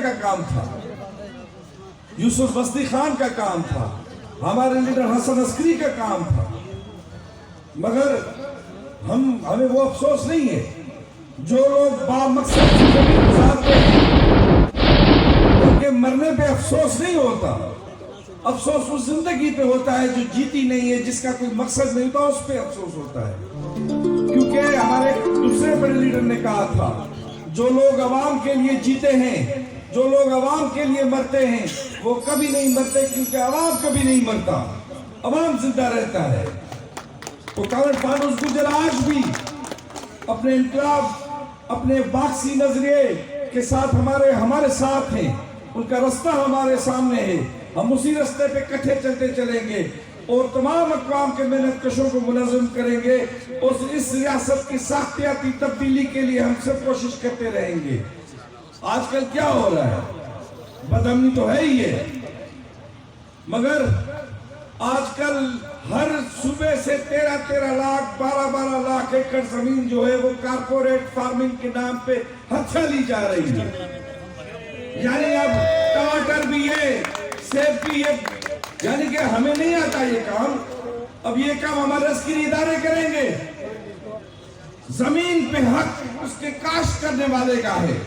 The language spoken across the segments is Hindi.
का काम था, यूसुफ बस्ती खान का काम था, हमारे लीडर हसन अस्करी का काम था, मगर हमें वो अफसोस नहीं है जो लोग बामकसद जिंदगी गुजारते हैं, उनके मरने पे अफसोस नहीं होता। अफसोस उस जिंदगी पे होता है जो जीती नहीं है, जिसका कोई मकसद नहीं होता, उस पे अफसोस होता है। क्योंकि हमारे दूसरे बड़े लीडर ने कहा था, जो लोग अवाम के लिए जीते हैं, जो लोग अवाम के लिए मरते हैं, वो कभी नहीं मरते, क्योंकि अवाम कभी नहीं मरता, अवाम जिंदा रहता है। तो कॉमरेड फानूस गुर्जर आज भी अपने इनकलाब, अपने बाक्सी नजरिए के साथ हमारे साथ हैं, उनका रास्ता हमारे सामने है, हम उसी रास्ते पे इकट्ठे चलते चलेंगे और तमाम अक़वाम के मेहनत कशों को मुनज़्ज़म करेंगे और इस रियासत की साख्तियाती तब्दीली के लिए हम सब कोशिश करते रहेंगे। आजकल क्या हो रहा है, बदअमनी तो है ही है, मगर आजकल हर सूबे से 13-13 लाख 12-12 लाख एकड़ जमीन जो है वो कारपोरेट फार्मिंग के नाम पे हत्या ली जा रही है। यानी अब टमाटर भी है, सेब भी है, यानी कि हमें नहीं आता ये काम, अब ये काम हमारे अस्करी इदारे करेंगे। जमीन पे हक उसके काश्त करने वाले का है,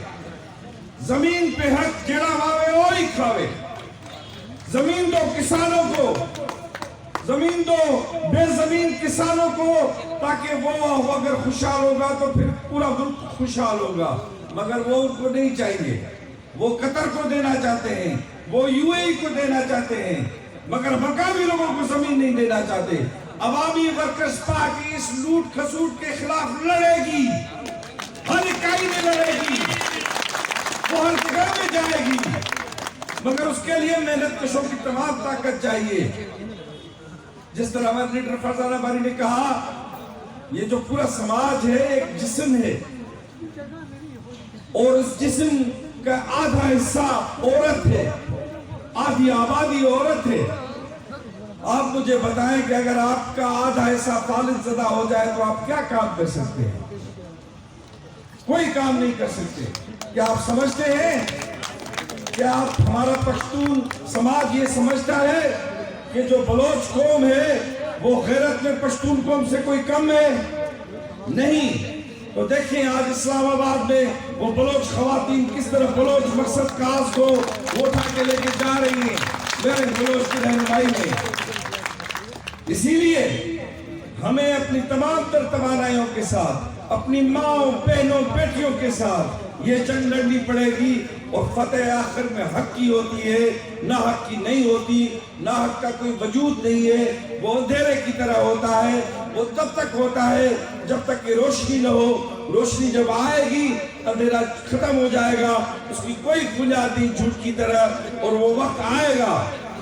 जमीन पे हक जेड़ा वावे वो ही खावे। जमीन दो किसानों को, जमीन दो बेजमीन किसानों को, ताकि वो अगर खुशहाल होगा तो फिर पूरा मुल्क खुशहाल होगा। मगर वो उनको नहीं चाहिए, वो कतर को देना चाहते हैं, वो यूएई को देना चाहते हैं, मगर मकामी लोगों को जमीन नहीं देना चाहते। अवामी वर्कर्स पार्टी इस लूट खसूट के खिलाफ लड़ेगी, हर इकाई में लड़ेगी, वो हर जगह में जाएगी, मगर उसके लिए मेहनत कशों की तमाम ताकत चाहिए। जिस तरह हमारे लीडर फरजाना बारी ने कहा, ये जो पूरा समाज है एक जिस्म है और इस जिस्म का आधा हिस्सा औरत है, आधी आबादी औरत है। आप मुझे बताएं कि अगर आपका आधा हिस्सा फालिजदा हो जाए तो आप क्या काम कर सकते हैं? कोई काम नहीं कर सकते। क्या आप समझते हैं, क्या आप, हमारा पश्तून समाज ये समझता है कि जो बलोच कौम है वो गैरत में पश्तून कौम से कोई कम है? नहीं। तो देखिए आज इस्लामाबाद में वो बलोच खवातीन किस तरह बलोच मकसद काज को वो उठा के लेके जा रही हैं मेरे बलोच की रहनुमाई में। इसीलिए हमें अपनी तमाम तर तवानाइयों के साथ, अपनी माओ बहनों बेटियों के साथ ये जंग लड़नी पड़ेगी और फतेह आखिर में हक की होती है, ना हक की नहीं होती। ना हक का कोई वजूद नहीं है, वो अंधेरे की तरह होता है, वो तब तक होता है जब तक कि रोशनी न हो। रोशनी जब आएगी अंधेरा खत्म हो जाएगा, उसकी कोई बुनियाद नहीं झूठ की तरह, और वो वक्त आएगा,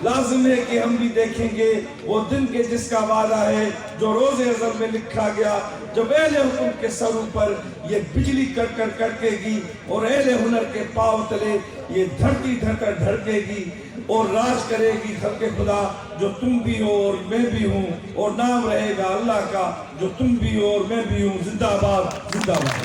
लाजिम है कि हम भी देखेंगे वो दिन के जिसका वादा है जो रोज़े अज़ल में लिखा गया, जब अहले हुक्म के सरों पर ये बिजली कड़कड़ कड़केगी और अहले हुनर के पांव तले ये धरती धड़कर धड़केगी और राज करेगी खल्क़े खुदा, जो तुम भी हो और मैं भी हूँ, और नाम रहेगा अल्लाह का, जो तुम भी हो और मैं भी हूँ। जिंदाबाद जिंदाबाद।